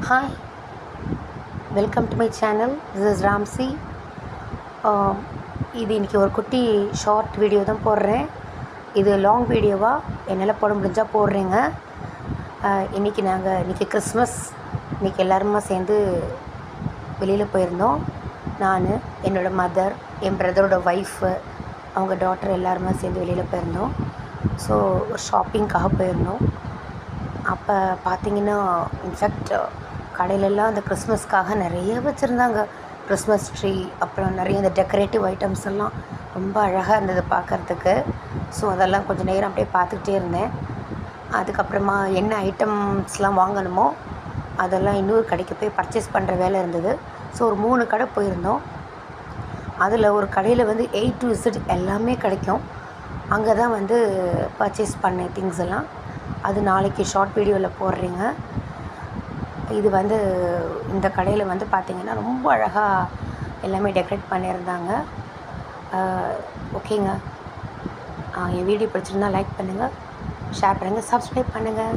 Hi, welcome to my channel. This is Ramsey. இது இன்றைக்கி ஒரு குட்டி ஷார்ட் வீடியோ தான் போடுறேன். இது லாங் வீடியோவாக என்னால் போட முடிஞ்சால் போடுறேங்க. இன்றைக்கி கிறிஸ்மஸ். இன்றைக்கி எல்லாருமா சேர்ந்து வெளியில் போயிருந்தோம். நான், என்னோடய மதர், என் பிரதரோட ஒய்ஃபு, அவங்க டாட்டர் எல்லாருமா சேர்ந்து வெளியில் போயிருந்தோம். ஸோ ஒரு ஷாப்பிங்காக போயிருந்தோம். அப்போ பார்த்திங்கன்னா, இன்ஃபேக்ட் கடையிலெல்லாம் அந்த கிறிஸ்மஸ்க்காக நிறைய வச்சுருந்தாங்க. கிறிஸ்மஸ் ட்ரீ, அப்புறம் நிறைய இந்த டெக்கரேட்டிவ் ஐட்டம்ஸ் எல்லாம் ரொம்ப அழகாக இருந்தது பார்க்குறதுக்கு. ஸோ அதெல்லாம் கொஞ்சம் நேரம் அப்படியே பார்த்துக்கிட்டே இருந்தேன். அதுக்கப்புறமா என்ன ஐட்டம்ஸ்லாம் வாங்கணுமோ அதெல்லாம் இன்னொரு கடைக்கு போய் பர்ச்சேஸ் பண்ணுற வேலை இருந்தது. ஸோ ஒரு 3 கடை போயிருந்தோம். அதில் ஒரு கடையில் வந்து A to Z எல்லாமே கிடைக்கும். அங்கே தான் வந்து பர்ச்சேஸ் பண்ண திங்ஸ் எல்லாம். அது நாளைக்கு ஷார்ட் வீடியோவில் போடுறேங்க. இது வந்து இந்த கடையில் வந்து பார்த்திங்கன்னா ரொம்ப அழகாக எல்லாமே டெக்கரேட் பண்ணியிருந்தாங்க. ஓகேங்க, என் வீடியோ பிடிச்சிருந்தா லைக் பண்ணுங்கள், ஷேர் பண்ணுங்கள், சப்ஸ்கிரைப் பண்ணுங்கள்.